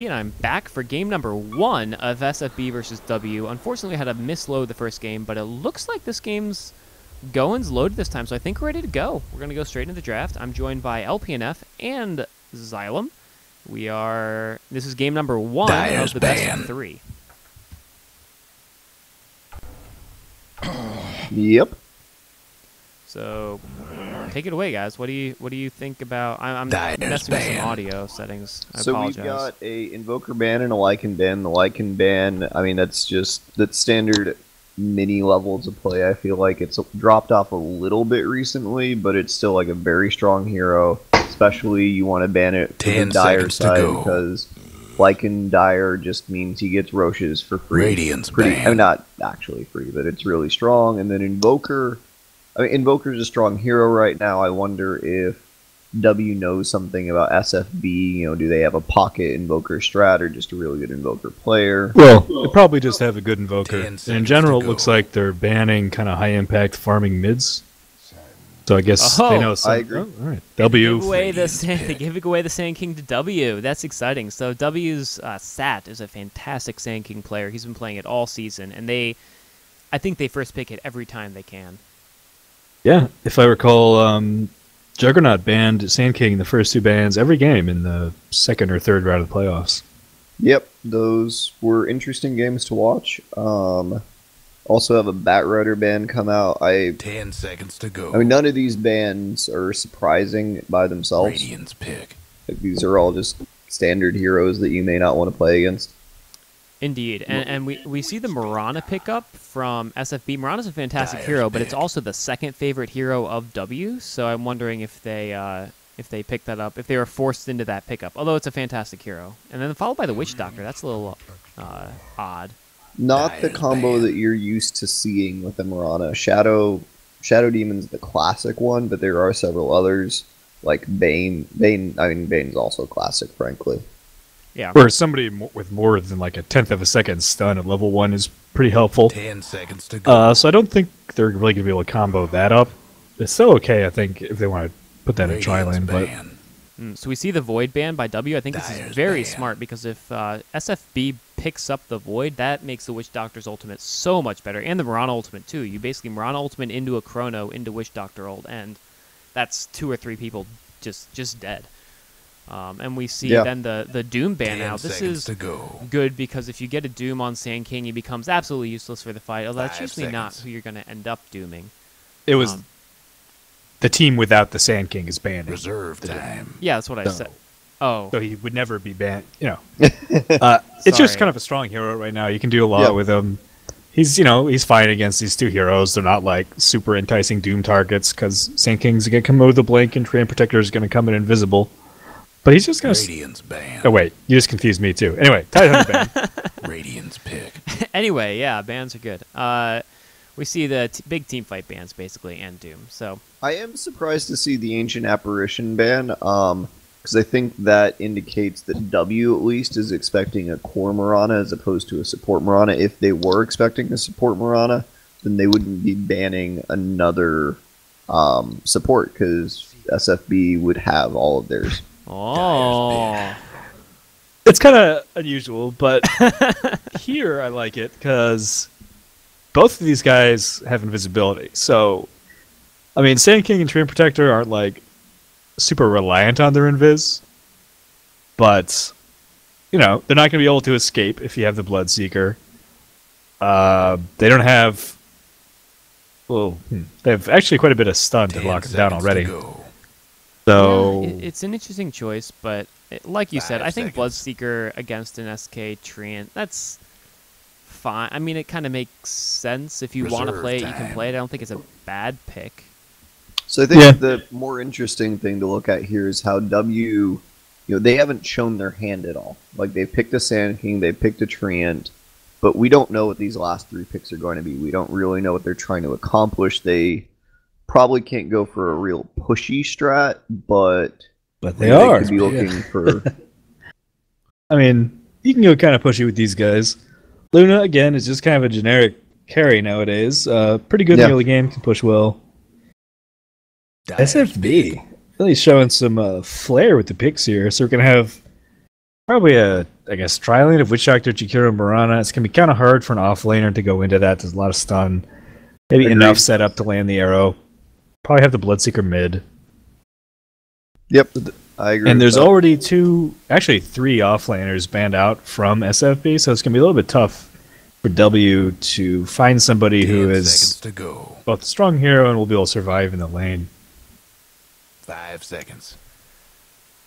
And I'm back for game number 1 of SFB versus W. Unfortunately, I had to misload the first game, but it looks like this game's going's loaded this time, so I think we're ready to go. We're going to go straight into the draft. I'm joined by LPNF and Xylem. This is game number 1 of the best of 3. Yep. So, take it away, guys. What do you think about? I'm messing with some audio settings. I apologize. We've got a Invoker ban and a Lycan ban. The Lycan ban, I mean, that's standard mini level to play. I feel like it's dropped off a little bit recently, but it's still like a very strong hero. Especially you want to ban it to the Dire side because Lycan Dire just means he gets Roches for free. Radiance ban. I mean, not actually free, but it's really strong. And then Invoker. I mean, Invoker's a strong hero right now. I wonder if W knows something about SFB. You know, do they have a pocket Invoker strat or just a really good Invoker player? Well, they probably just have a good Invoker. And in general, it looks like they're banning kind of high-impact farming mids. So I guess they know something. I agree. Oh, all right. W. They're giving away the Sand King to W. That's exciting. So W's Sat is a fantastic Sand King player. He's been playing it all season, and I think they first pick it every time they can. Yeah, if I recall, Juggernaut banned Sand King in the first 2 bans every game in the second or third round of the playoffs. Yep, those were interesting games to watch. Also have a Batrider ban come out. 10 seconds to go. I mean, none of these bans are surprising by themselves. Radiance pick. Like, these are all just standard heroes that you may not want to play against. Indeed, and we see the Mirana pickup from SFB. Mirana's a fantastic hero, but it's also the second favorite hero of W, so I'm wondering if they picked that up, if they were forced into that pickup, although it's a fantastic hero. And then followed by the Witch Doctor. That's a little odd. Not the combo that you're used to seeing with the Mirana. Shadow Demon's the classic one, but there are several others, like Bane. Bane's also classic, frankly. Yeah. Where somebody with more than like a 1/10 of a second stun at level 1 is pretty helpful. 10 seconds to go. So I don't think they're really going to be able to combo that up. It's still okay, I think, if they want to put that in tri-lane. But so we see the Void ban by W. I think this is very smart because if SFB picks up the Void, that makes the Witch Doctor's ultimate so much better, and the Mirana ultimate too. You basically Mirana ultimate into a Chrono into Witch Doctor ult, and that's 2 or 3 people just dead. And we see then the Doom ban out. This is good because if you get a Doom on Sand King, he becomes absolutely useless for the fight, although that's usually not who you're going to end up dooming. It was the team without the Sand King is banned. Reserve time. Yeah, that's what I said. Oh. So he would never be banned. You know, it's just kind of a strong hero right now. You can do a lot with him. He's fine against these 2 heroes. They're not like super enticing Doom targets because Sand King's going to come out with a blink and Train Protector is going to come in invisible. But he's just going to... Radiance ban. Oh, wait. You just confused me, too. Anyway, Tidehunter ban. Radiance pick. Anyway, yeah, bans are good. We see the big team fight bans, basically, and Doom. So I am surprised to see the Ancient Apparition ban, because I think that indicates that W, at least, is expecting a core Mirana as opposed to a support Mirana. If they were expecting a support Mirana, then they wouldn't be banning another support, because SFB would have all of theirs. Oh, it's kind of unusual, but here I like it because both of these guys have invisibility. So, I mean, Sand King and Train Protector aren't like super reliant on their invis, but they're not going to be able to escape if you have the Bloodseeker. They don't have. Well, they have actually quite a bit of stun to lock them down already. So yeah, it's an interesting choice, but like you said, I think Bloodseeker against an SK Treant, that's fine. I mean, it kind of makes sense. If you want to play it, you can play it. I don't think it's a bad pick. So I think the more interesting thing to look at here is how W, they haven't shown their hand at all. Like, they picked a Sand King, they picked a Treant, but we don't know what these last 3 picks are going to be. We don't really know what they're trying to accomplish. They probably can't go for a real pushy strat, but they are. Could be looking for. I mean, you can go kind of pushy with these guys. Luna again is just kind of a generic carry nowadays. Pretty good in the early game, can push well. SFB really showing some flair with the picks here. So we're gonna have Probably I guess, tri-lane of Witch Doctor, Jakiro, Mirana. It's going to be kind of hard for an off-laner to go into that. There's a lot of stun. Maybe Agreed. enough setup to land the arrow. Probably have the Bloodseeker mid. Yep, I agree. And with there's that. already three offlaners banned out from SFB, so it's going to be a little bit tough for W to find somebody 10 who seconds is to go. both a strong hero and will be able to survive in the lane. 5 seconds.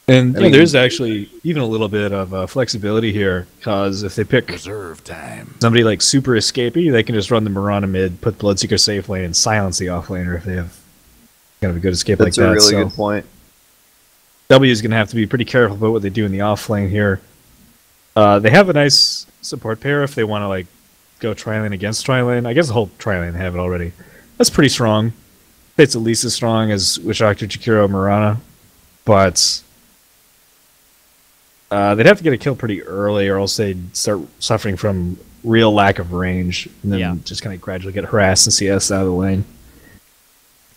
And I mean- there's actually even a little bit of flexibility here, because if they pick Reserve time. somebody like super escapee, they can just run the Mirana mid, put Bloodseeker safe lane, and silence the offlaner if they have kind of a good escape That's like a that. really So good point. W is going to have to be pretty careful about what they do in the off lane here. They have a nice support pair if they want to like go tri-lane against tri-lane. I guess the whole tri-lane they have it already. That's pretty strong. It's at least as strong as Witch Doctor, Jakiro, Mirana, but they'd have to get a kill pretty early, or else they'd start suffering from real lack of range, and then just kind of gradually get harassed and CS out of the lane.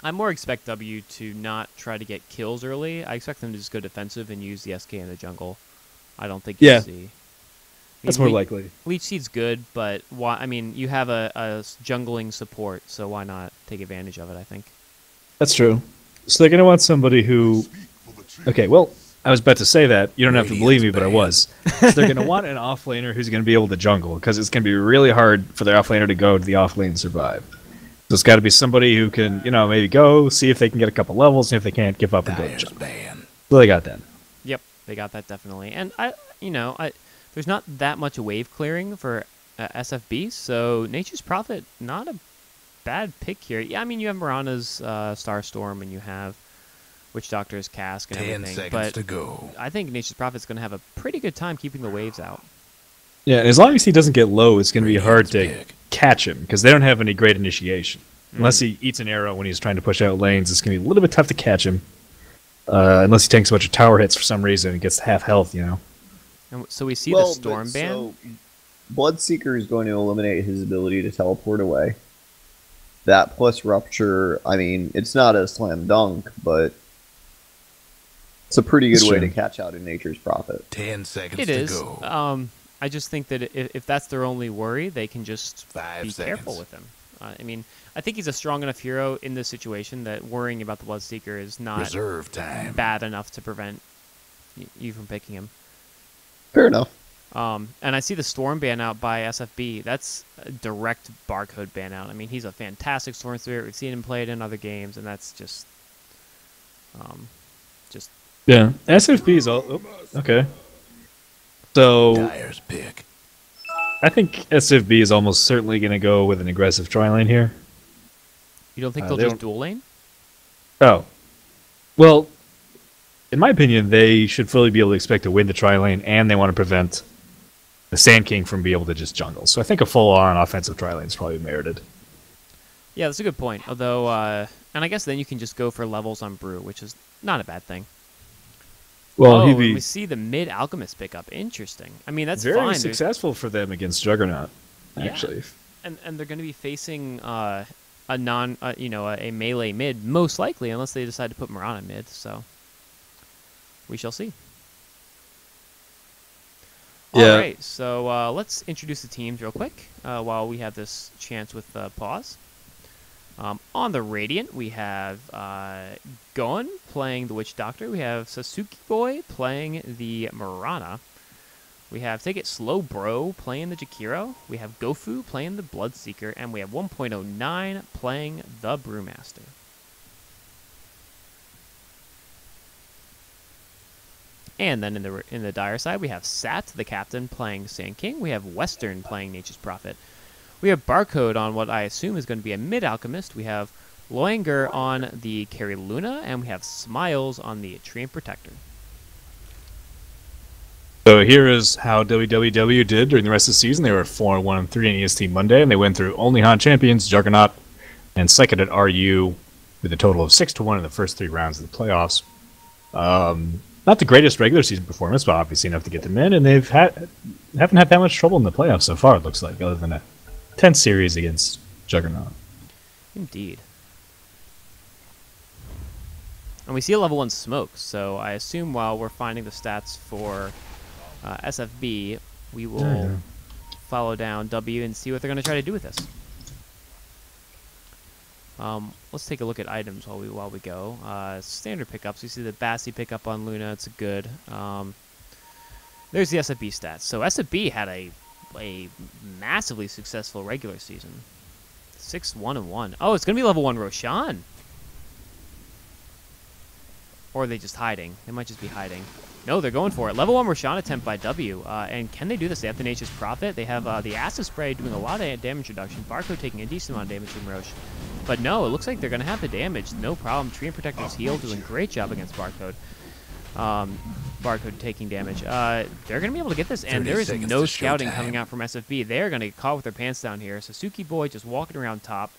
I more expect W to not try to get kills early. I expect them to just go defensive and use the SK in the jungle. I don't think you'll see. That's more likely. Leech Seed's good, but why? I mean, you have a jungling support, so why not take advantage of it? I think. That's true. So they're going to want somebody who... Okay, well, I was about to say that. You don't have to believe me, but I was. So they're going to want an offlaner who's going to be able to jungle, because it's going to be really hard for their offlaner to go to the offlane and survive. So it's got to be somebody who can, maybe go, see if they can get a couple levels, and if they can't, give up and go to Dyer's jungle. ban. So they got that. Yep, they got that definitely. And there's not that much wave clearing for SFB, so Nature's Prophet, not a bad pick here. Yeah, I mean, you have Mirana's Starstorm, and you have Witch Doctor's Cask and 10 everything, seconds but to go. I think Nature's Prophet's going to have a pretty good time keeping the waves out. Yeah, and as long as he doesn't get low, it's going to be hard to Radiant's pick. catch him, because they don't have any great initiation. Unless he eats an arrow when he's trying to push out lanes, it's going to be a little bit tough to catch him. Unless he takes a bunch of tower hits for some reason and gets half health, And so we see the Storm ban. So Bloodseeker is going to eliminate his ability to teleport away. That plus Rupture, I mean, it's not a slam dunk, but it's a pretty good It's way true. to catch out in Nature's Prophet. 10 seconds It to is. go. I just think that if that's their only worry, they can just 5 be seconds. careful with him. I mean, I think he's a strong enough hero in this situation that worrying about the Bloodseeker is not Reserve time. bad enough to prevent you from picking him. Fair enough. And I see the Storm ban out by SFB. That's a direct barcode ban out. I mean, he's a fantastic Storm Spirit. We've seen him play it in other games, and that's just yeah. SFB is all... Oh, okay. So... Dyer's pick. I think SFB is almost certainly going to go with an aggressive tri-lane here. You don't think They they'll just don't- dual lane? Oh. Well, in my opinion, they should fully be able to expect to win the tri-lane, and they want to prevent the Sand King from being able to just jungle. So I think a full-on offensive tri-lane is probably merited. Yeah, that's a good point. Although, and I guess then you can just go for levels on Brew, which is not a bad thing. Well, he'd and be we see the mid Alchemist pickup. Interesting. I mean, that's very fine. There's- successful for them against Juggernaut, Yeah. actually. And they're going to be facing a melee mid, most likely, unless they decide to put Mirana mid. So we shall see. Yeah. All right, so let's introduce the teams real quick while we have this chance with pause. On the Radiant, we have Gon playing the Witch Doctor. We have Sasuke Boy playing the Mirana. We have Take It Slow Bro playing the Jakiro. We have Gofu playing the Bloodseeker. And we have 1.09 playing the Brewmaster. And then in the Dire side, we have Sat, the Captain, playing Sand King. We have Western playing Nature's Prophet. We have Barcode on what I assume is going to be a mid-Alchemist. We have Loinger on the Carry Luna. And we have Smiles on the Treant Protector. So here is how WWW did during the rest of the season. They were 4-1-3 in EST Monday, and they went through only Han champions, Juggernaut, and second at RU with a total of 6-1 in the first 3 rounds of the playoffs. Not the greatest regular season performance, but obviously enough to get them in, and haven't had that much trouble in the playoffs so far, it looks like, other than a tense series against Juggernaut. Indeed. And we see a level 1 smoke, so I assume while we're finding the stats for SFB, we will follow down W and see what they're going to try to do with this. Let's take a look at items while we go. Standard pickups. You see the Bassi pickup on Luna. It's good. There's the SFB stats. So SFB had a massively successful regular season. 6-1-1. Oh, it's gonna be level 1 Roshan. Or are they just hiding? They might just be hiding. No, they're going for it. Level 1 Roshan attempt by W. And can they do this? They have Tenacious Prophet. They have the Acid Spray doing a lot of damage reduction. Barcode taking a decent amount of damage from Roche. But no, it looks like they're going to have the damage. No problem. Tree and Protector's heal doing a great job against Barcode. Barcode taking damage. They're going to be able to get this. And there is no scouting coming out from SFB. They're going to get caught with their pants down here. Sasuke Boy just walking around top.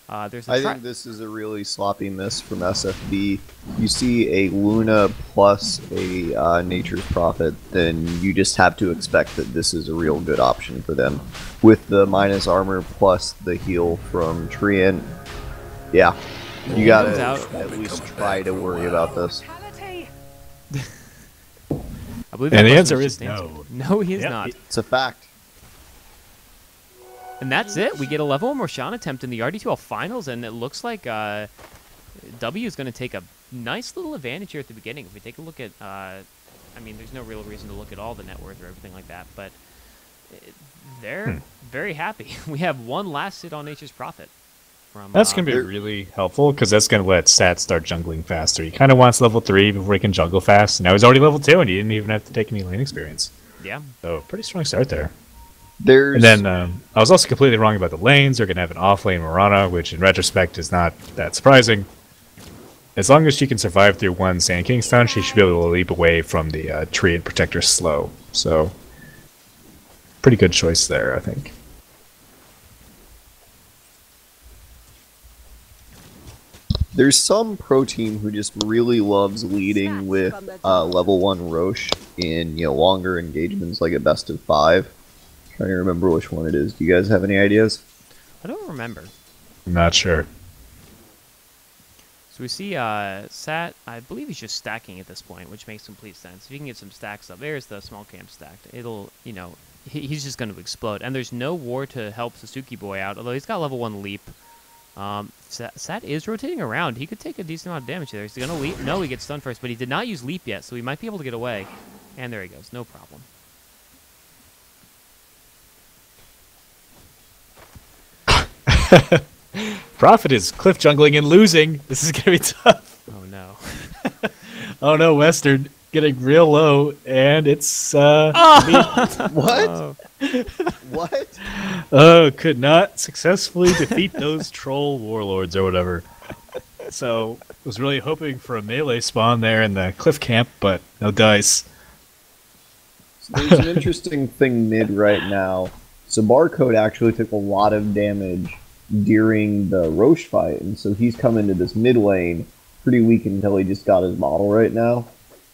I think this is a really sloppy miss from SFB. You see a Luna plus a Nature's Prophet, then you just have to expect that this is a real good option for them. With the minus armor plus the heal from Treant, yeah, you gotta at least try to worry about this. I believe and the answer is no. No, he is not. It's a fact. And that's it. We get a level 1 Roshan attempt in the RD2L finals, and it looks like W is going to take a nice little advantage here at the beginning. If we take a look at, I mean, there's no real reason to look at all the net worth or everything like that, but they're very happy. We have one last hit on Nature's Prophet. That's going to be really helpful, because that's going to let Sat start jungling faster. He kind of wants level 3 before he can jungle fast. Now he's already level 2, and he didn't even have to take any lane experience. Yeah. So, pretty strong start there. And then I was also completely wrong about the lanes. They're going to have an off-lane Mirana, which in retrospect is not that surprising. As long as she can survive through one Sand King stun, she should be able to leap away from the Tree and Protector slow. So, pretty good choice there, I think. There's some pro team who just really loves leading with level 1 Roche in longer engagements, like a best of 5. Trying to remember which one it is. Do you guys have any ideas? I don't remember. I'm not sure. So we see Sat, I believe he's just stacking at this point, which makes complete sense. If you can get some stacks up, there's the small camp stacked. It'll, he's just going to explode. And there's no war to help Sasuke Boy out, although he's got level 1 leap. Sat is rotating around. He could take a decent amount of damage there. Is he going to leap? No, he gets stunned first, but he did not use leap yet, so he might be able to get away. And there he goes. No problem. Prophet is cliff jungling and losing. This is going to be tough. Oh, no. Oh, no, Western getting real low, and it's... What? Oh. What? Oh, could not successfully defeat those troll warlords or whatever. So, was really hoping for a melee spawn there in the cliff camp, but no dice. So there's an interesting thing mid right now. So Barcode actually took a lot of damage during the Roche fight, and so he's come into this mid lane pretty weak until he just got his model right now.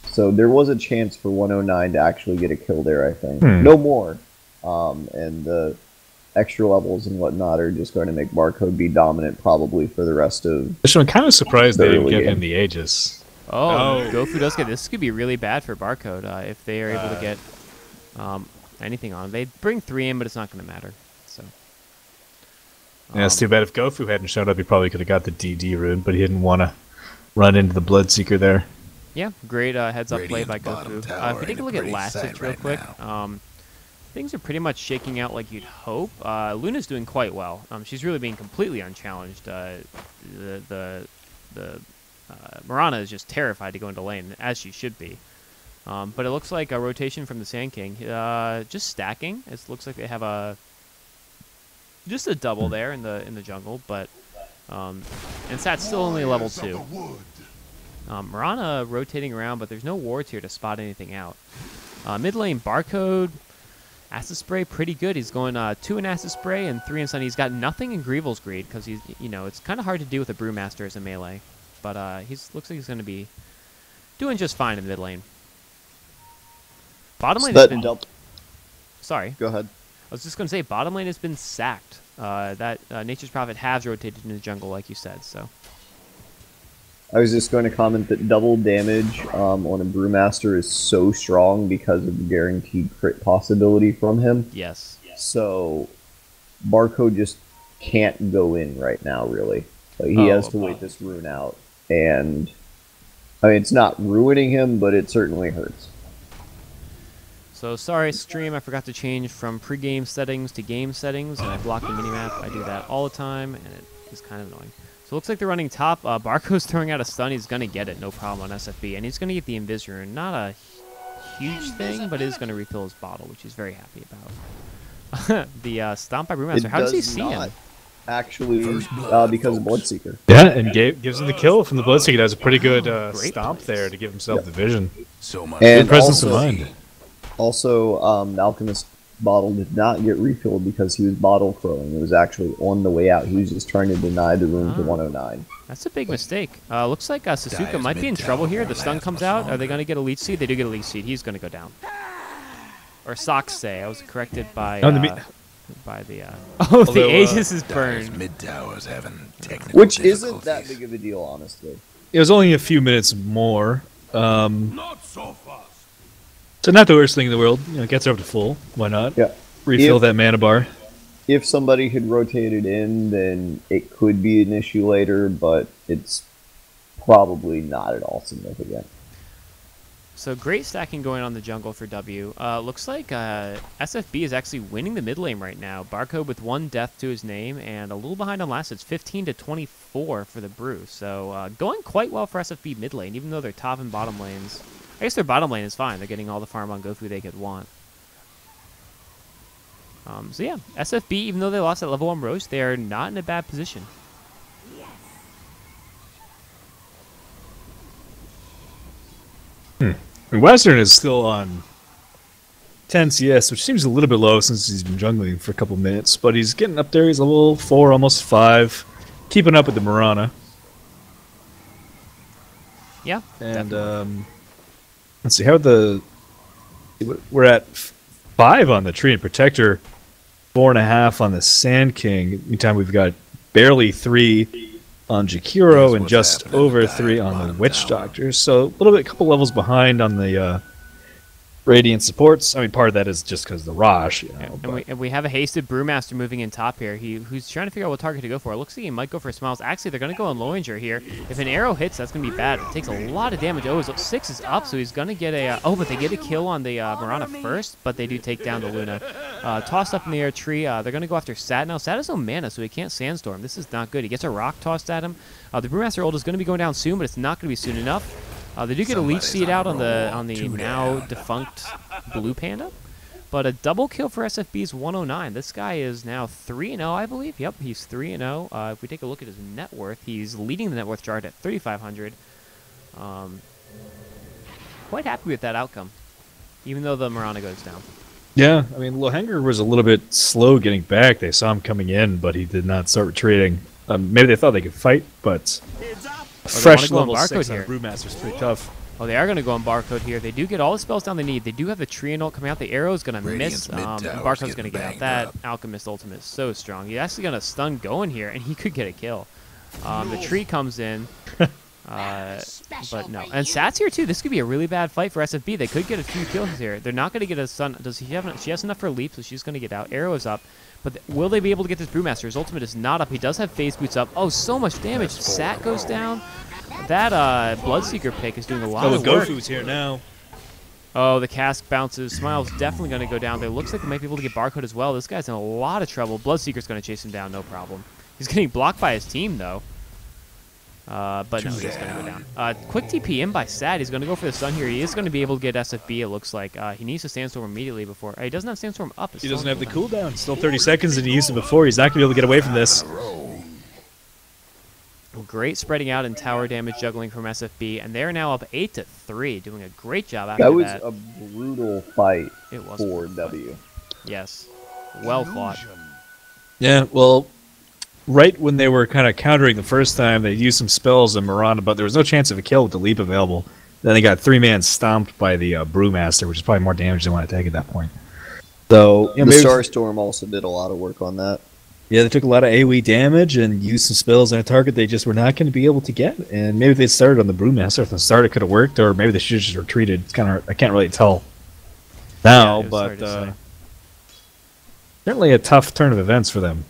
So there was a chance for 109 to actually get a kill there, I think. No more. And the extra levels and whatnot are just going to make Barcode be dominant probably for the rest of... I'm kind of surprised they didn't give game. him the Aegis. Oh, Gofu does get this. Could be really bad for Barcode if they are able to get anything on him. They bring 3 in, but it's not going to matter. So. Yeah, it's too bad. If Gofu hadn't showed up, he probably could have got the DD rune, but he didn't want to run into the Bloodseeker there. Yeah, great heads-up play by Gofu. If we take a look at last hits real quick, things are pretty much shaking out like you'd hope. Luna's doing quite well. She's really being completely unchallenged. The Mirana is just terrified to go into lane, as she should be. But it looks like a rotation from the Sand King. Just stacking. It looks like they have just a double there in the jungle, but and Sat's still only level 2. Mirana rotating around, but there's no wards here to spot anything out. Mid lane Barcode, Acid Spray, pretty good. He's going 2 in Acid Spray and 3 in Sun. He's got nothing in Greevil's Greed because he's, it's kind of hard to deal with a Brewmaster as a melee, but looks like he's going to be doing just fine in mid lane. Bottom lane has been... Sorry. Go ahead. I was just going to say, bottom lane has been sacked. Nature's Prophet has rotated in the jungle, like you said, so... I was just going to comment that double damage on a Brewmaster is so strong because of the guaranteed crit possibility from him. Yes. So Barcode just can't go in right now, really. Like, he has to wait this rune out. And, I mean, it's not ruining him, but it certainly hurts. So sorry, stream, I forgot to change from pre-game settings to game settings, and I blocked the minimap. I do that all the time, and it is kind of annoying. So it looks like they're running top. Barco's throwing out a stun. He's going to get it, no problem, on SFB. And he's going to get the Invis rune. Not a huge thing, but is going to refill his bottle, which he's very happy about. The stomp by Brewmaster. How does he see him? Actually, because of Bloodseeker. Yeah, and gives him the kill from the Bloodseeker. Does a pretty good stomp there to give himself the vision. So much And presence also, of mind. Also, Alchemist bottle did not get refilled because he was bottle crowing. It was actually on the way out. He was just trying to deny the room to 109. That's a big mistake. Looks like Sasuke might be in trouble here. The stun comes out. Are they going to get a leech seed? They do get a leech seed. He's going to go down. Or Sox I was corrected by the the Aegis is burned. Mid towers having technical Which isn't that difficulties. big of a deal, honestly. It was only a few minutes more. Not so fast. So not the worst thing in the world. You know, gets her up to full. Why not? Yeah. Refill that mana bar. If somebody had rotated in, then it could be an issue later, but it's probably not at all significant. So great stacking going on the jungle for W. Looks like SFB is actually winning the mid lane right now. Barcode with 1 death to his name and a little behind on last. It's 15-24 for the Brew. So going quite well for SFB mid lane, even though their top and bottom lanes. I guess their bottom lane is fine. They're getting all the farm on Gofu they could want. So yeah, SFB, even though they lost at level 1 Roche, they are not in a bad position. And Western is still on 10 CS, which seems a little bit low since he's been jungling for a couple minutes. But he's getting up there. He's level 4, almost 5. Keeping up with the Mirana. Yeah, And let's see, we're at 5 on the Tree and Protector, 4.5 on the Sand King. Meantime, we've got barely 3 on Jakiro and just over 3 on the Witch Doctor. So a little bit, a couple levels behind on the Radiant supports. I mean, part of that is just because of the Rosh, you know. And we have a hasted Brewmaster moving in top here. Who's trying to figure out what target to go for. It looks like he might go for Smiles. Actually, they're going to go on Lowinger here. If an arrow hits, that's going to be bad. It takes a lot of damage. Oh, his 6 is up, so he's going to get a... but they get a kill on the Mirana first, but they do take down the Luna. Tossed up in the air tree. They're going to go after Sat now. Sat has no mana, so he can't Sandstorm. This is not good. He gets a rock tossed at him. The Brewmaster ult is going to be going down soon, but it's not going to be soon enough. They do get a leech seed out on the now defunct Blue Panda, but a double kill for SFB's 109. This guy is now 3-0, I believe. Yep, he's 3-0. If we take a look at his net worth, he's leading the net worth chart at 3,500. Quite happy with that outcome, even though the Mirana goes down. Yeah, I mean, Lohanger was a little bit slow getting back. They saw him coming in, but he did not start retreating. Maybe they thought they could fight, but fresh level 6 on Brewmaster is pretty tough. Oh, they are going to go on Barcode here. They do get all the spells down they need. They do have the Tree and ult coming out. The arrow is going to miss. Barcode's going to get out. That Alchemist ultimate is so strong. He's actually going to stun going here, and he could get a kill. The Tree comes in. But no. And Sat's here, too. This could be a really bad fight for SFB. They could get a few kills here. They're not going to get a stun. She has enough for a leap, so she's going to get out. Arrow is up. But will they be able to get this Brewmaster? His ultimate is not up. He does have phase boots up. Oh, so much damage. Sat goes down. That Bloodseeker pick is doing a lot of work. Gofu's here now. Oh, the cask bounces. Smile's definitely going to go down there. Looks like they might be able to get Barcode as well. This guy's in a lot of trouble. Bloodseeker's going to chase him down, no problem. He's getting blocked by his team, though. But no, he's going to go down. Quick TP in by Sat. He's going to go for the stun here. He is going to be able to get SFB, it looks like. He needs to Sandstorm immediately before... he doesn't have Sandstorm up. He doesn't have the cooldown. Still 30 seconds, and he used it before. He's not going to be able to get away from this. Great spreading out and tower damage juggling from SFB, and they're now up 8-3, doing a great job after that. That was a brutal fight for W. Yes. Well fought. Yeah, well... Right when they were kind of countering the first time, they used some spells on Miranda, but there was no chance of a kill with the leap available. Then they got 3-man stomped by the Brewmaster, which is probably more damage than want to take at that point. So the Starstorm also did a lot of work on that. Yeah, they took a lot of AoE damage and used some spells on a target they just were not going to be able to get. And maybe if they started on the Brewmaster from the start, it could have worked, or maybe they should have just retreated. It's kind of I can't really tell now, Yeah, it was hard to but say. certainly a tough turn of events for them.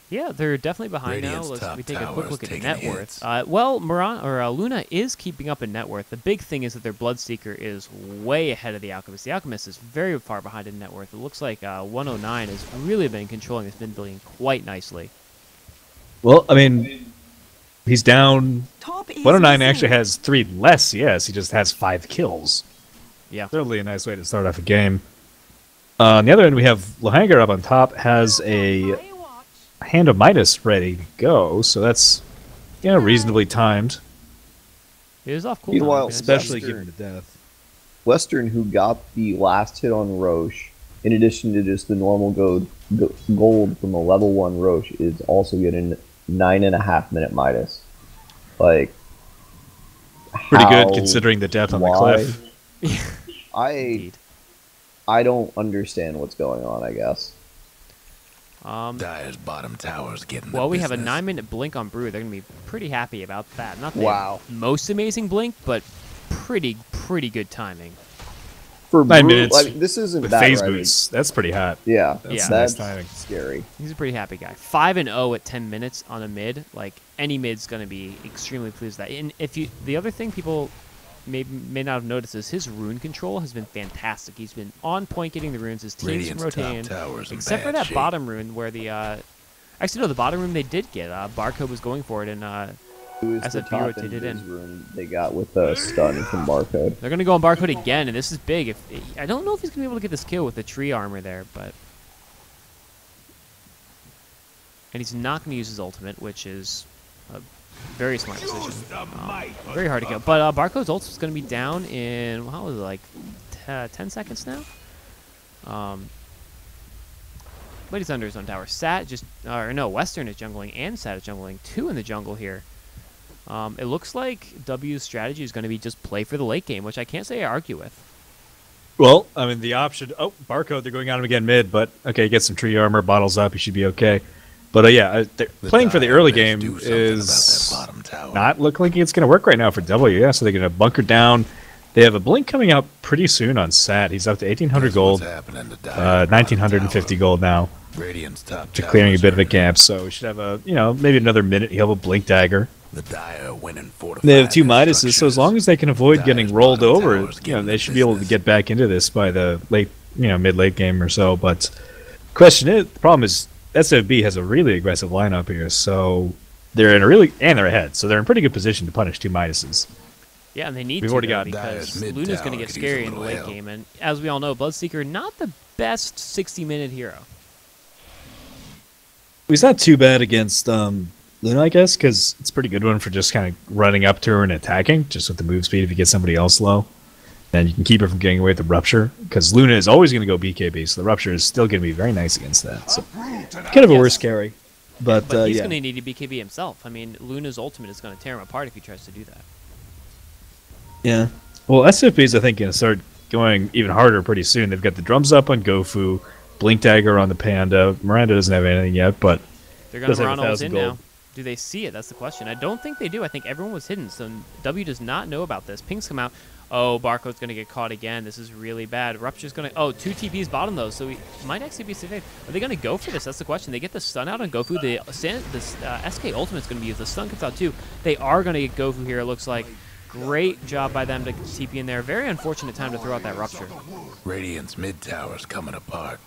Yeah, they're definitely behind Radiant's now. Let's top we take a quick tower's look at taking net worth. hits. Well, Luna is keeping up in net worth. The big thing is that their Bloodseeker is way ahead of the Alchemist. The Alchemist is very far behind in net worth. It looks like 109 has really been controlling this mid building quite nicely. Well, I mean, he's down. Top is 109 missing. actually has 3 less, yes. He just has 5 kills. Yeah. Certainly a nice way to start off a game. On the other end, we have Lohanger up on top, has a Hand of Midas ready to go, so that's reasonably timed, It is off cooldown. Meanwhile, It's especially Western. given the death. Western, who got the last hit on Roche, in addition to just the normal gold from a level 1 Roche, is also getting 9.5 minute Midas. Like, Pretty how, good considering the death on the why? cliff. Indeed. I don't understand what's going on, I guess. Dire's bottom tower's getting Well, the we have a business. 9-minute blink on Brew. They're going to be pretty happy about that. Not the Wow. most amazing blink, but pretty good timing. For 9 Brew, minutes like, this isn't With bad, phase right? boots, that's pretty hot. Yeah, Yeah. that's nice timing. scary. He's a pretty happy guy. 5-0 at 10 minutes on a mid. Like, any mid's going to be extremely pleased with that. And the other thing people may not have noticed is his rune control has been fantastic. He's been on point getting the runes. His team's been Radiant's rotating. top tower's in Except for bad that shape. bottom rune where the... actually, no, the bottom rune they did get. Barcode was going for it, and It was the SFB top rotated end in. of his room they got with the stun from Barcode. they're going to go on Barcode again, and this is big. I don't know if he's going to be able to get this kill with the tree armor there, but... And he's not going to use his ultimate, which is a very smart decision. Very hard to kill. But Barcode's ult is going to be down in, how was it, like 10 seconds now? But he's under his own tower. Western is jungling and Sat is jungling. 2 in the jungle here. It looks like W's strategy is going to be just play for the late game, which I can't say I argue with. Well, I mean, the option... Oh, Barcode, they're going on him again mid, but okay, get some tree armor, bottles up, he should be okay. But playing for the early game Do something about is that bottom tower. not looking like it's going to work right now for W. Yeah, so they're going to bunker down. They have a blink coming out pretty soon on Sat. He's up to 1,800 gold, What's happening to Dire's 1,950 bottom gold now, tower? Radiant's top to clearing a tower's bit of a hurting. gap. So we should have maybe another minute. He'll have a blink dagger. The Dire winning fortified They have 2 Midases, so structures. as long as they can avoid getting Dire's rolled bottom over, tower's getting they the should be able to business. get back into this by the late, mid-late game or so. But the problem is SFB has a really aggressive lineup here, so they're they're ahead, so they're in pretty good position to punish 2 Midases. Yeah, and they need We've to already though, got because Dire's mid Luna's going to tower get could use a scary in the little late help. game. And as we all know, Bloodseeker, not the best 60-minute hero. He's not too bad against Luna, I guess, because it's a pretty good one for just kind of running up to her and attacking, just with the move speed if you get somebody else low. And you can keep her from getting away with the Rupture, because Luna is always going to go BKB, so the Rupture is still going to be very nice against that. So kind of a Yes. worse carry. But But he's yeah. going to need to BKB himself. I mean, Luna's ultimate is going to tear him apart if he tries to do that. Yeah. Well, SFB is, I think, going to start going even harder pretty soon. They've got the drums up on Gofu, Blink Dagger on the Panda. Miranda doesn't have anything yet, but They're going does to have run all 1,000 in now. gold. Do they see it? That's the question. I don't think they do. I think everyone was hidden, so W does not know about this. Pings come out. Oh, Barcode's going to get caught again. This is really bad. Rupture's going to... Oh, 2 TPs bottom, though, so he might actually be safe. Are they going to go for this? That's the question. They get the stun out on Gofu. The SK Ultimate's going to be used. The stun comes out, too. They are going to get Gofu here, it looks like. Great job by them to TP in there. Very unfortunate time to throw out that Rupture. Radiant's mid tower's coming apart.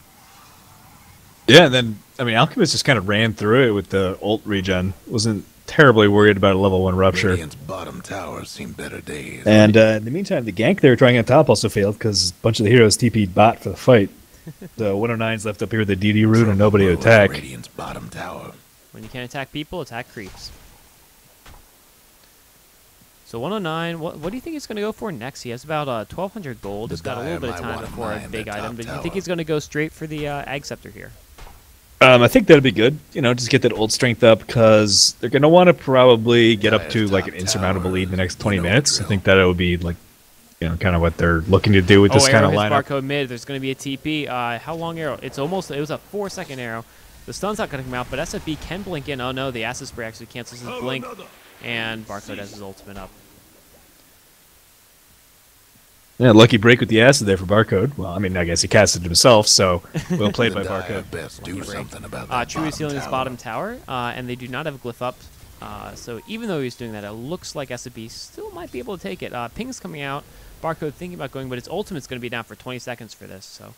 yeah, and then, I mean, Alchemist just kind of ran through it with the ult regen. Wasn't terribly worried about a level 1 Rupture. Radiant's bottom tower's seen better days. And in the meantime, the gank they were trying on top also failed because a bunch of the heroes TP'd bot for the fight. The 109's left up here with the DD root and nobody to attack. Radiant's bottom tower. When you can't attack people, attack creeps. So 109, what do you think he's going to go for next? He has about 1,200 gold. He's got a little bit of Dire might time wanna before a mine big that item. top But do you tower. think he's going to go straight for the Ag Scepter here? I think that'd be good. Just get that ult strength up because they're going to want to probably get up to Dire's like top an insurmountable tower, lead in the next you 20 know the minutes. I drill. think that it would be like, kind of what they're looking to do with this kind Arrow of hits lineup. Barcode mid. There's going to be a TP. How long arrow? It was a 4-second arrow. The stun's not going to come out, but SFB can blink in. Oh no, the acid spray actually cancels his blink, and Barcode has his ultimate up. Yeah, lucky break with the acid there for Barcode. Well, I mean, I guess he casted himself, so well played by Barcode. Best do something about that True is healing his tower. bottom tower, and they do not have a glyph up. So even though he's doing that, it looks like SFB still might be able to take it. Ping's coming out. Barcode thinking about going, but its ultimate's going to be down for 20 seconds for this. So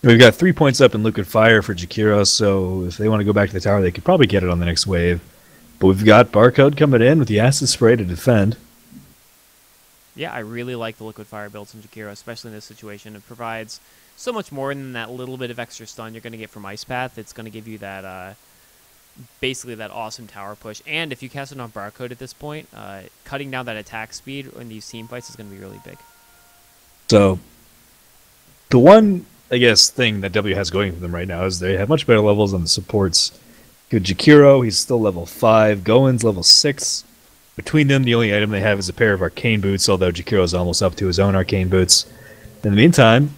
We've got 3 points up in Liquid Fire for Jakiro, so if they want to go back to the tower, they could probably get it on the next wave. But we've got Barcode coming in with the acid spray to defend. yeah, I really like the Liquid Fire builds in Jakiro, especially in this situation. It provides so much more than that little bit of extra stun you're going to get from Ice Path. It's going to give you that, basically that awesome tower push. And if you cast it on Barcode at this point, cutting down that attack speed in these team fights is going to be really big. So the one, I guess, thing that W has going for them right now is they have much better levels on the supports. Good Jakiro, he's still level 5. Goen's level 6. Between them, the only item they have is a pair of arcane boots, although Jakiro's almost up to his own arcane boots. In the meantime,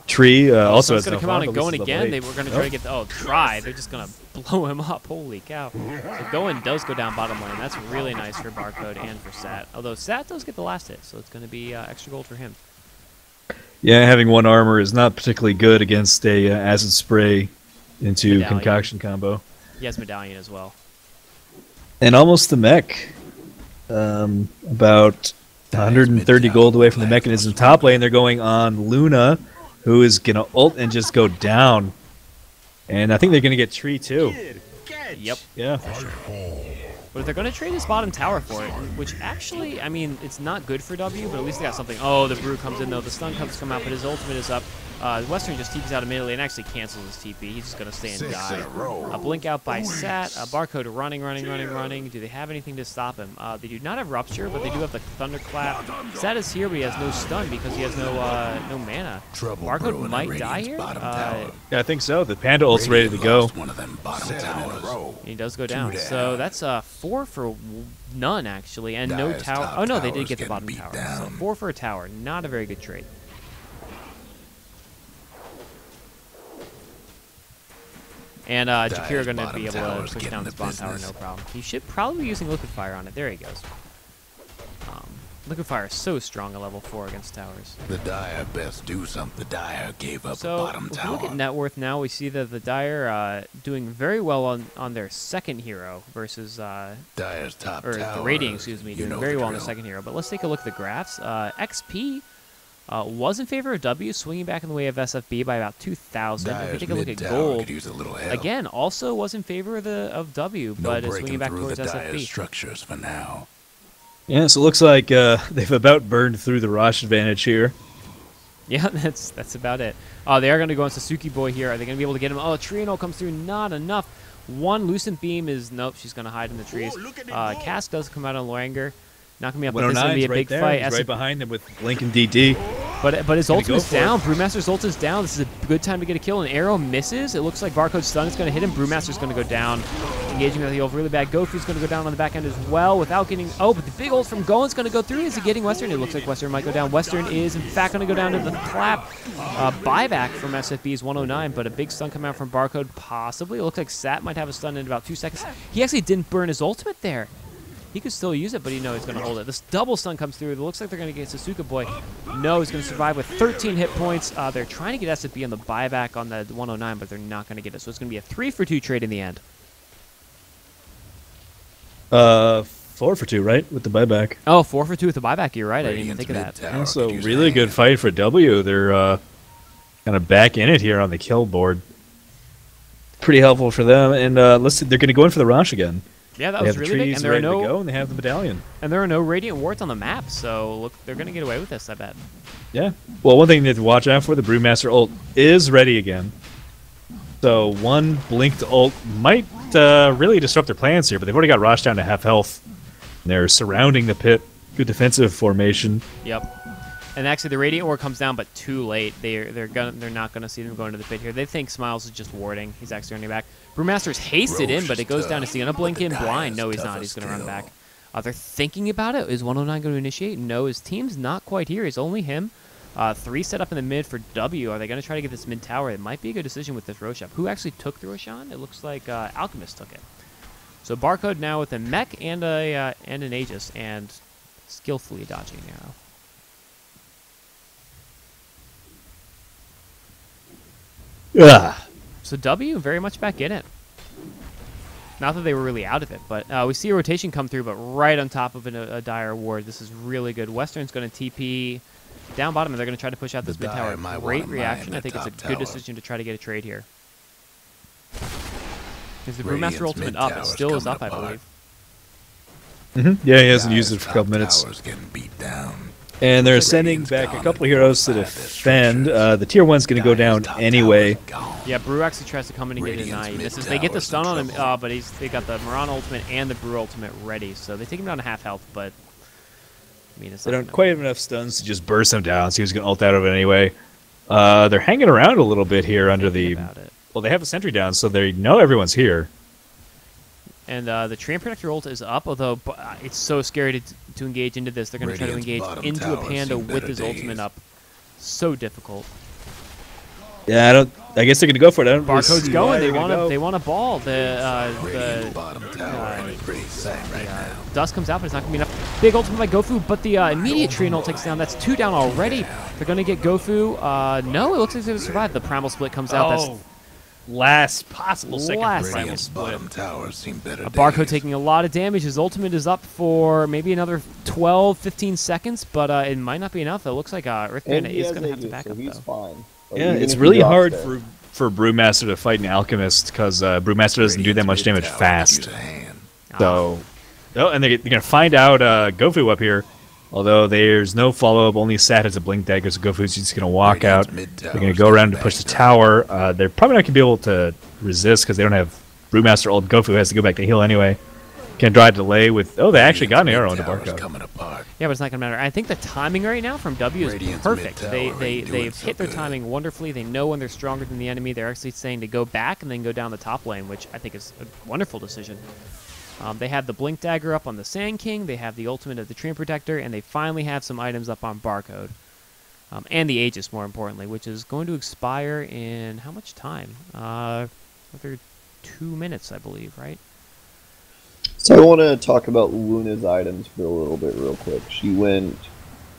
Tree also has going to no come out font, and but Goen this is again. level They 8. were going to try to get the try. They're just going to blow him up. Holy cow! So Goen does go down bottom lane. That's really nice for Barcode and for Sat. Although Sat does get the last hit, so it's going to be extra gold for him. Yeah, having one armor is not particularly good against a acid spray into Medallion. concoction combo. He has Medallion as well. And almost the mech. About 130 gold away from the mechanism top lane. They're going on Luna, who is going to ult and just go down. And I think they're going to get Tree too. Yep. Yeah. But if they're going to trade his bottom tower for it, which actually, I mean, it's not good for W, but at least they got something. Oh, the brew comes in though. The stun comes come out, but his ultimate is up. Western just TPs out immediately and actually cancels his TP. He's just going to stay and die. A blink out by Sat. Barcode running. Do they have anything to stop him? They do not have Rupture, but they do have the Thunderclap. Sat is here, but he has no stun because he has no mana. Barcode might die here. Yeah, I think so. The Panda ult's ready to go. One of them bottom towers. He does go down. So that's 4 for none, actually, and no Dire's tower. top Oh, no, they did tower's get the getting bottom beat tower. down. So 4 for a tower. Not a very good trade. And Jakiro going to bottom be able tower's to push getting down the this bottom tower, no business. problem. He should probably be using Liquid Fire on it. There he goes. Liquid Fire is so strong at level 4 against towers. The Dire best do something. The Dire gave up So the bottom if we tower. look at net worth now, we see that the Dire doing very well on their second hero versus Dire's top or tower. the Radiant, excuse me, You doing know very the well on the drill. second hero. But let's take a look at the graphs. XP was in favor of W, swinging back in the way of SFB by about 2,000. If we Dire's take a look at mid tower gold, could use a little help. again, also was in favor of W, No but is breaking swinging back through towards the Dire's SFB. structures for now. Yeah, so it looks like they've about burned through the Rosh advantage here. Yeah, that's about it. They are going to go on Sasuke Boy here. Are they going to be able to get him? Oh, Trino comes through. Not enough. One Lucent Beam is... Nope, she's going to hide in the trees. Cask does come out on Loanger. Not going to be up, but this is going to be a big right fight. He's right behind them with Blink and DD. But his Gonna ult go is for it. down. Brewmaster's ult is down. This is a good time to get a kill. An arrow misses. It looks like Barcode's stun is going to hit him. Brewmaster's going to go down. Engaging with the ult really bad. Gofu's going to go down on the back end as well without getting... Oh, but the big ult from Goen's going to go through. Is he getting Western? It looks like Western might go down. Western is, in fact, going to go down to the clap. Buyback from SFB is 109, but a big stun coming out from Barcode, possibly. It looks like Sat might have a stun in about 2 seconds. He actually didn't burn his ultimate there. He could still use it, but he knows he's going to hold it. This double stun comes through. It looks like they're going to get Sasuke Boy. No, he's going to survive with 13 hit points. They're trying to get SFB on the buyback on the 109, but they're not going to get it. So it's going to be a 3-for-2 trade in the end. 4 for 2, right? With the buyback. Oh, 4-for-2 with the buyback. You're right. I didn't even Radiant's think of that. mid-tower Yeah, so could use a really good hand. fight for W. They're kind of back in it here on the kill board. Pretty helpful for them. And let's see, they're going to go in for the Rosh again. Yeah, that They was have the really big. trees And there are ready to no go, and they have the medallion. Radiant wards on the map. So look, they're going to get away with this, I bet. Yeah. Well, one thing they have to watch out for, the Brewmaster ult is ready again. So one blinked ult might really disrupt their plans here, but they've already got Rosh down to half health. And they're surrounding the pit. Good defensive formation. Yep. And actually, the Radiant Ward comes down, but too late. They're not gonna see them going to the pit here. They think Smiles is just warding. He's actually running back. Brewmaster's hasted in, but it goes down. Is he gonna blink in blind? No, he's not. He's gonna run back. They're thinking about it. Is 109 going to initiate? No, his team's not quite here. It's only him. 3 set up in the mid for W. Are they going to try to get this mid tower? It might be a good decision with this Roshan. Who actually took the Roshan? It looks like Alchemist took it. So Barcode now with a mech and an Aegis, and skillfully dodging an arrow. Yeah. So W very much back in it. Not that they were really out of it, but we see a rotation come through, but right on top of a Dire ward. This is really good. Western's going to TP down bottom, and they're going to try to push out this mid tower. Great reaction. I think it's a good decision to try to get a trade here. Is the Brewmaster ultimate up? It still is up, I believe. Yeah, he hasn't used it for a couple minutes. Beat down. And they're sending back a couple of heroes to defend. The tier 1's going to go down anyway. Yeah, Brew actually tries to come in and get denied. He misses. They get the stun on him, but they got the Moran ultimate and the Brew ultimate ready, so they take him down to half health, but I mean, they don't quite have enough stuns to just burst him down, so he was going to ult out of it anyway. They're hanging around a little bit here under the... Well, they have a sentry down, so they know everyone's here. And the Treant Protector ult is up, although it's so scary to engage into this. They're going to try to engage into a Panda with his ultimate up. So difficult. Yeah, I guess they're going to go for it. Barcode's going. They want a ball. Dust comes out, but it's not going to be enough. Big ultimate by Gofu, but the immediate Treant ult takes down. That's 2 down already. They're going to get Gofu. No, it looks like they're going to survive. The Primal Split comes out. That's last possible second. Bottom towers seem better. Barcode taking a lot of damage. His ultimate is up for maybe another 12, 15 seconds, but it might not be enough. It looks like Rift Panda is going to have to back up, he's though. Fine. Like, yeah, it's really hard for Brewmaster to fight an Alchemist, because Brewmaster doesn't do that much damage fast. So, and they're going to find out Gofu up here. Although there's no follow-up, only Sat has a Blink Dagger, so Gofu's just going to walk out. They're going to go around to push the tower. They're probably not going to be able to resist because they don't have Brewmaster ult. Gofu has to go back to heal anyway. Can draw a delay with... Oh, they actually got an arrow into Barco. Yeah, but it's not going to matter. I think the timing right now from W is perfect. They've hit their timing wonderfully. They know when they're stronger than the enemy. They're actually saying to go back and then go down the top lane, which I think is a wonderful decision. They have the Blink Dagger up on the Sand King, they have the ultimate of the Treant Protector, and they finally have some items up on Barcode. And the Aegis, more importantly, which is going to expire in how much time? Another 2 minutes, I believe, right? So I want to talk about Luna's items for a little bit real quick. She went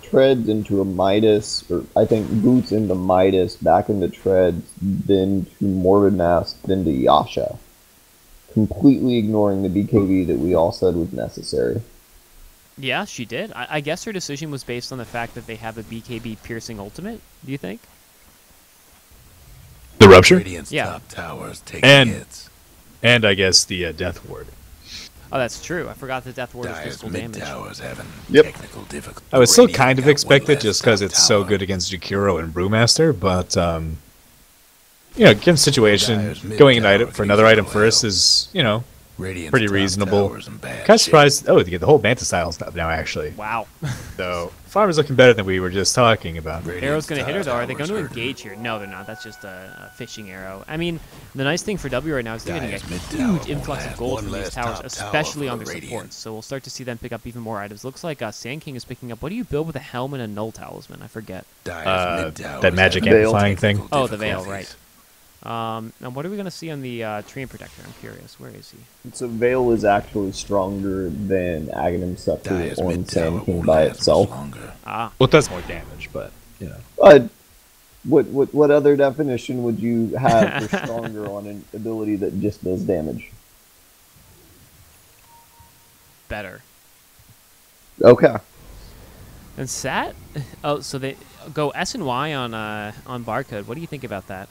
Treads into a Midas, or I think Boots into Midas, back into Treads, then to Morbid Mask, then to Yasha. Completely ignoring the BKB that we all said was necessary. Yeah, she did. I guess her decision was based on the fact that they have a BKB piercing ultimate, do you think? The Rupture? Yeah. Top towers taking hits. And I guess the Death Ward. Oh, that's true. I forgot the Death Ward is physical damage. Technical difficulty. I was still kind of expected just because it's so good against Jakiro and Brewmaster, but you know, given the situation, going for another item first is, you know, pretty reasonable. Kind of surprised. Oh, they get the whole Manta styles now, actually. Wow. So, Farmer's looking better than we were just talking about. Arrow's going to hit her, though. Are they going to engage here? No, they're not. That's just a fishing arrow. I mean, the nice thing for W right now is they're getting a huge influx of gold from these towers, especially on their supports. So we'll start to see them pick up even more items. Looks like Sand King is picking up. What do you build with a helm and a null talisman? I forget. That magic amplifying thing. Oh, the Veil, right. Now what are we going to see on the Treant Protector? I'm curious. Where is he? So Veil is actually stronger than Aghanim Scepter on Sand King by itself. Ah. Well, it does more damage, but, you know. What other definition would you have for stronger on an ability that just does damage? Better. Okay. And Sat? Oh, so they go S and Y on Barcode. What do you think about that?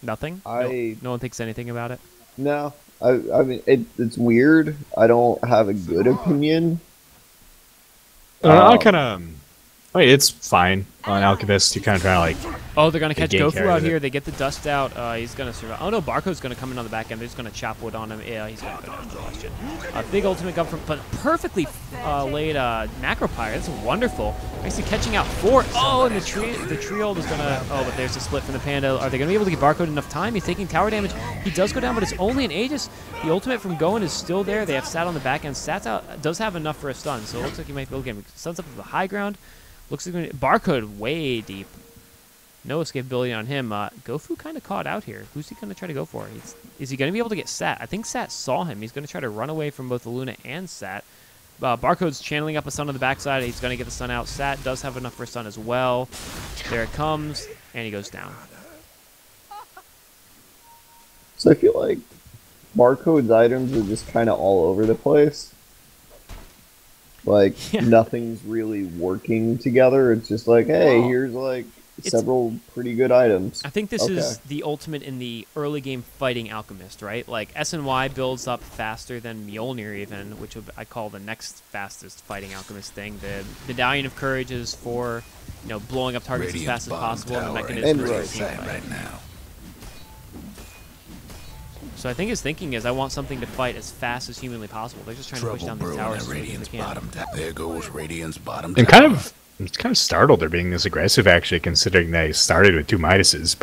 Nothing? No one thinks anything about it? No. I mean, it's weird. I don't have a good opinion. I mean, it's fine on Alchemist. You're kind of trying to, like, Oh, they're going to catch gain Gofu carry out with it. here. They get the dust out. He's going to survive. Oh, no, Barcode's going to come in on the back end. They're just going to chop wood on him. Yeah, he's going to go down, no question. Big ultimate gun from, but perfectly laid macro pyre. That's wonderful. Actually catching out 4. Oh, and the tree ult is going to, oh, but there's a split from the Panda. Are they going to be able to give Barcode enough time? He's taking tower damage. He does go down, but it's only an Aegis. The ultimate from Goen is still there. They have Sat on the back end. Sat does have enough for a stun, so it looks like he might be able to get him. Stuns up to the high ground. Looks like Barcode way deep. No escapability on him. Gofu kind of caught out here. Who's he going to try to go for? Is he going to be able to get Sat? I think Sat saw him. He's going to try to run away from both the Luna and Sat. Barcode's channeling up a stun on the backside. He's going to get the stun out. Sat does have enough for a stun as well. There it comes, and he goes down. So I feel like Barcode's items are just kind of all over the place. Like, nothing's really working together. It's just like, hey, here's like several pretty good items. I think this is the ultimate in the early game fighting Alchemist, right? Like, SNY builds up faster than Mjolnir even, which I call the next fastest fighting Alchemist thing. The Medallion of Courage is for, blowing up targets as fast as possible, and the mechanism is right now. So I think his thinking is, I want something to fight as fast as humanly possible. They're just trying to push down these towers as quick as they can. There goes Radiant's bottom And tower. it's kind of startled they're being this aggressive, actually, considering they started with 2 Midases,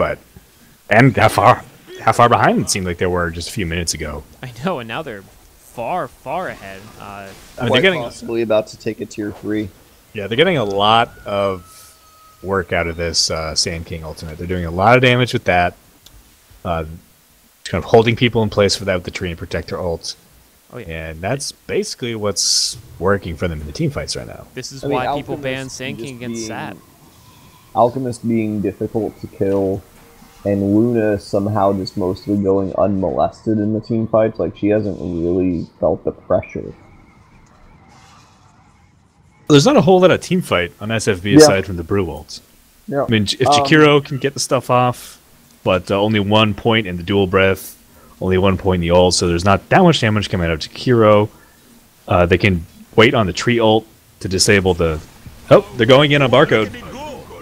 and how far behind it seemed like they were just a few minutes ago. I know, and now they're far, far ahead. Quite possibly about to take a tier 3. Yeah, they're getting a lot of work out of this Sand King ultimate. They're doing a lot of damage with that. Kind of holding people in place for that with the Tree and Protector ult. Oh, yeah. And that's basically what's working for them in the team fights right now. This is why people ban Sand King against Sat. Alchemist being difficult to kill, and Luna somehow just mostly going unmolested in the team fights. Like, she hasn't really felt the pressure. There's not a whole lot of team fight on SFB aside from the Brew ults. Yeah. I mean, if Jakiro can get the stuff off, but only 1 point in the dual breath, only 1 point in the ult, so there's not that much damage coming out of Jakiro. They can wait on the tree ult to disable the... Oh, they're going in on Barcode.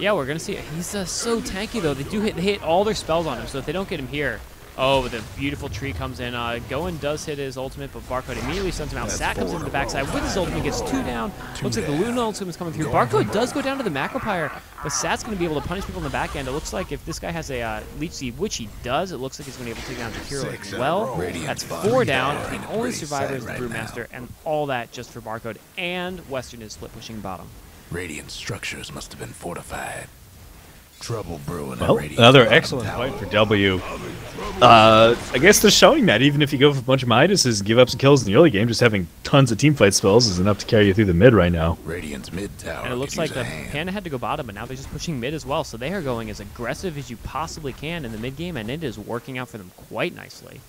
Yeah, we're going to see it. He's so tanky, though. They hit all their spells on him, so if they don't get him here... Oh, the beautiful tree comes in. Goen does hit his ultimate, but Barcode immediately stuns him out. Sat comes into the backside with his ultimate, gets 2 down. Looks like the Luna ultimate is coming through. Barcode does go down to the macro pyre, but Sat's going to be able to punish people in the back end. It looks like if this guy has a Leech Seed, which he does, it looks like he's going to be able to take down Jakiro as well. That's 4 down. The only survivor is the Brewmaster, and all that just for Barcode. And Western is split pushing bottom. Radiant structures must have been fortified. Trouble brewing. Well, another excellent fight for W. I guess they're showing that even if you go for a bunch of Midases and give up some kills in the early game, just having tons of teamfight spells is enough to carry you through the mid right now. Radiant's mid tower. And it looks like the Panda had to go bottom, but now they're just pushing mid as well. So they are going as aggressive as you possibly can in the mid game, and it is working out for them quite nicely.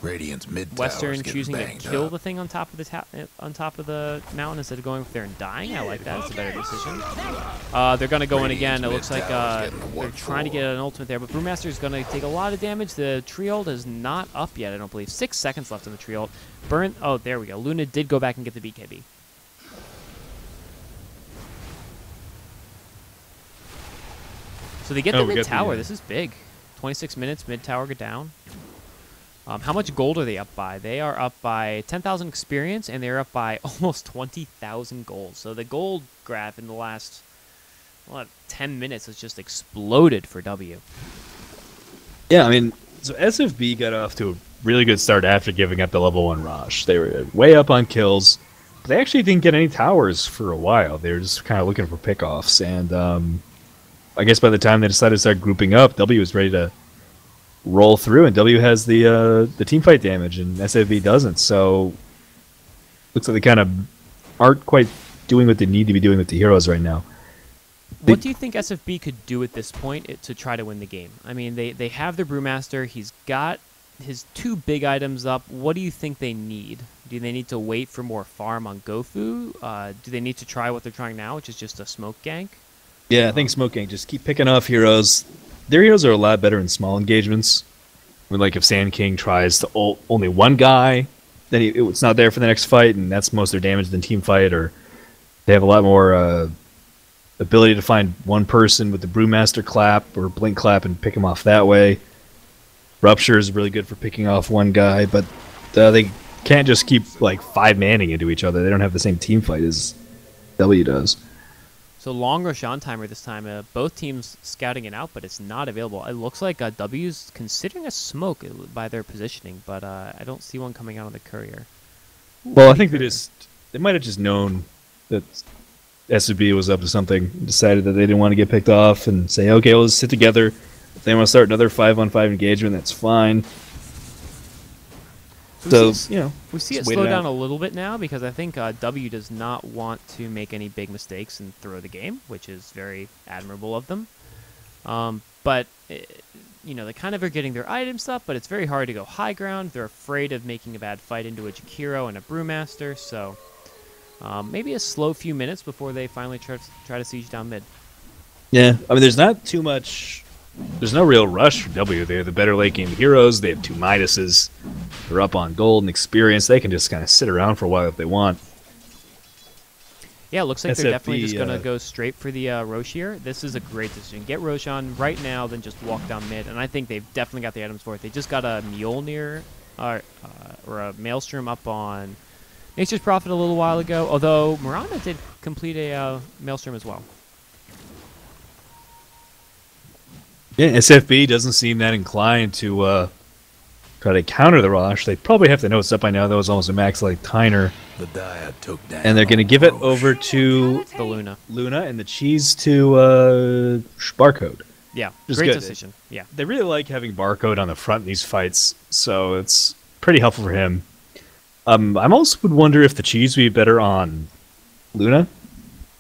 Radiant's mid Western choosing to kill the thing on top of the mountain instead of going up there and dying. I like that. It's a better decision. They're going to go in again. It looks like they're trying to get an ultimate there, but Brewmaster is going to take a lot of damage. The tree ult is not up yet, I don't believe. 6 seconds left on the tree ult. Oh, there we go. Luna did go back and get the BKB. So they get the mid tower. This is big. 26 minutes, mid tower go down. How much gold are they up by? They are up by 10,000 experience, and they're up by almost 20,000 gold. So the gold graph in the last 10 minutes has just exploded for W. Yeah, I mean, so SFB got off to a really good start after giving up the level 1 Rosh. They were way up on kills, but they actually didn't get any towers for a while. They were just kind of looking for pickoffs, and I guess by the time they decided to start grouping up, W was ready to roll through, and W has the team fight damage, and SFB doesn't. So looks like they kind of aren't quite doing what they need to be doing with the heroes right now. What do you think SFB could do at this point to try to win the game? I mean, they have their Brewmaster. He's got his 2 big items up. What do you think they need? Do they need to wait for more farm on Gofu? Do they need to try what they're trying now, which is just a smoke gank? Yeah, I think smoke gank. Just keep picking off heroes. Their heroes are a lot better in small engagements. I mean, like if Sand King tries to ult only one guy, then it's not there for the next fight, and that's most of their damage than team fight. Or they have a lot more ability to find one person with the Brewmaster clap or Blink clap and pick him off that way. Rupture is really good for picking off one guy, but they can't just keep like 5-manning into each other. They don't have the same team fight as W does. So long Roshan timer this time. Both teams scouting it out, but it's not available. It looks like W's considering a smoke by their positioning, but I don't see one coming out on the courier. Well, I think they might have just known that SFB was up to something, decided that they didn't want to get picked off, and say, okay, let's sit together. If they want to start another 5-on-5 engagement, that's fine. So, we see it slow down a little bit now because I think W does not want to make any big mistakes and throw the game, which is very admirable of them. But they kind of are getting their items up, but it's very hard to go high ground. They're afraid of making a bad fight into a Jakiro and a Brewmaster, so maybe a slow few minutes before they finally try to siege down mid. Yeah, I mean, there's not too much. There's no real rush for W. They're the better late game heroes. They have 2 Midases. They're up on gold and experience. They can just kind of sit around for a while if they want. Yeah, it looks like SFB, they're definitely just going to go straight for the Rosh here. This is a great decision. Get Roshan right now, then just walk down mid. And I think they've definitely got the items for it. They just got a Mjolnir or a Maelstrom up on Nature's Prophet a little while ago, although Miranda did complete a Maelstrom as well. Yeah, SFB doesn't seem that inclined to try to counter the Rosh. They probably have to know it's up by now. That was almost a max like Tyner. The Dyad took down And they're going to give it over to The Luna. And the cheese to Barcode. Yeah, Which is great good. decision. Yeah. They really like having Barcode on the front in these fights, so it's pretty helpful for him. I also would wonder if the cheese would be better on Luna.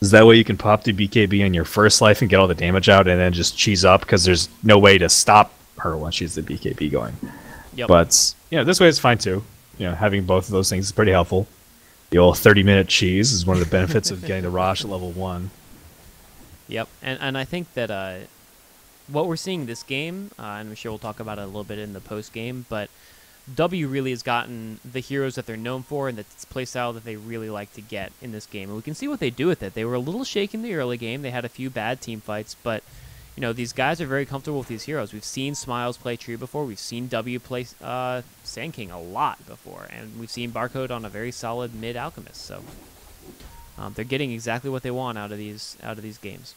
Is that way you can pop the BKB on your first life and get all the damage out and then just cheese up because there's no way to stop her once she's the BKB going. Yep. But, this way it's fine too. Having both of those things is pretty helpful. The old 30-minute cheese is one of the benefits of getting the Rosh at level 1. Yep, and I think that what we're seeing this game, and I'm sure we'll talk about it a little bit in the post-game, but W really has gotten the heroes that they're known for and the playstyle that they really like to get in this game. And we can see what they do with it. They were a little shaky in the early game. They had a few bad team fights, but these guys are very comfortable with these heroes. We've seen Smiles play Tree before. We've seen W play Sand King a lot before. And we've seen Barcode on a very solid mid-Alchemist. So they're getting exactly what they want out of these games.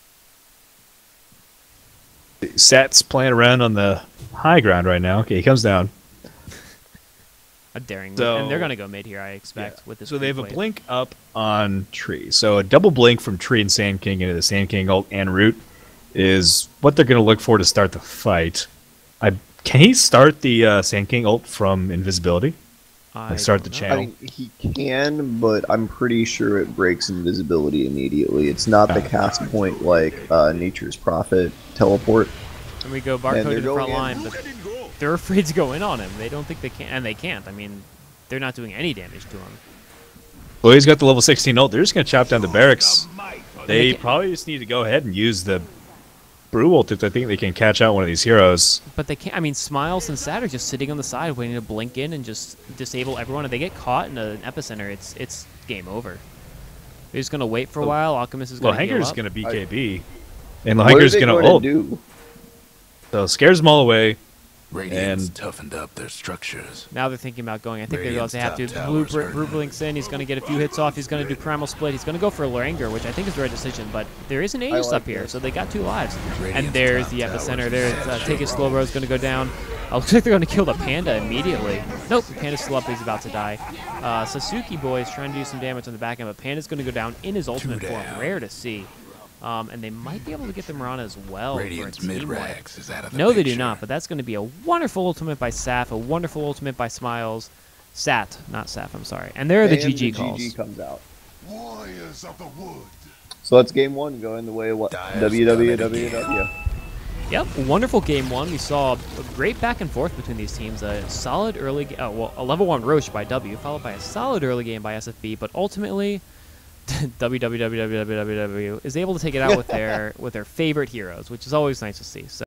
Sat's playing around on the high ground right now. Okay, he comes down. A daring So- move. And they're going to go mid here, I expect, with this. So they have a play. blink up on Tree. So a double blink from Tree and Sand King into the Sand King ult and root is what they're going to look for to start the fight. Can he start the Sand King ult from invisibility? Start the don't know. channel. I mean, he can, but I'm pretty sure it breaks invisibility immediately. It's not the cast point like Nature's Prophet teleport. And we go And Barcode they're to the front going in. line, but they're afraid to go in on him. They don't think they can, and they can't. I mean, they're not doing any damage to him. Well, he's got the level 16 ult. They're just going to chop down the barracks. They They can- probably just need to go ahead and use the Brew ult if they think they can catch out one of these heroes. But they can't. I mean, Smiles and Sat are just sitting on the side waiting to blink in and just disable everyone. If they get caught in an epicenter, it's game over. They're just going to wait for a while. Alchemist is Well, going to heal Hanger's up. going to BKB. And What are Hanger's they going to going ult. to do? So scares them all away. Radiant's And- toughened up their structures. Now they're thinking about going. I think they realize Radiant's they have to. top Blue tower's hurting. blinks in. He's going to get a few hits off. He's going to do Primal Split. He's going to go for a Langer, which I think is the right decision. But there is an Aegis like up here, this. so they got 2 lives. Radiant's And there's top the tower's epicenter. There's set. Take It Slow Bro's going to go down. Looks like they're going to kill the Panda immediately. Nope, the Panda's still up. He's about to die. Sasuke Boy is trying to do some damage on the back end, but Panda's going to go down in his ultimate form. down. Rare to see. And they might be able to get the Mirana as well Radiant's for a team wipe. mid-rax is out of the No, they do picture. not, but that's going to be a wonderful ultimate by Saf, a wonderful ultimate by Smiles. Sat, not Saf, I'm sorry. And there are the And GG calls. GG comes out. Warriors of the wood. So that's game 1 going the way of what? Dyer's done it WWW. Yep, wonderful game 1. We saw a great back and forth between these teams. A solid early, a level 1 Roche by W, followed by a solid early game by SFB, but ultimately, WWW is able to take it out with their favorite heroes, which is always nice to see. So.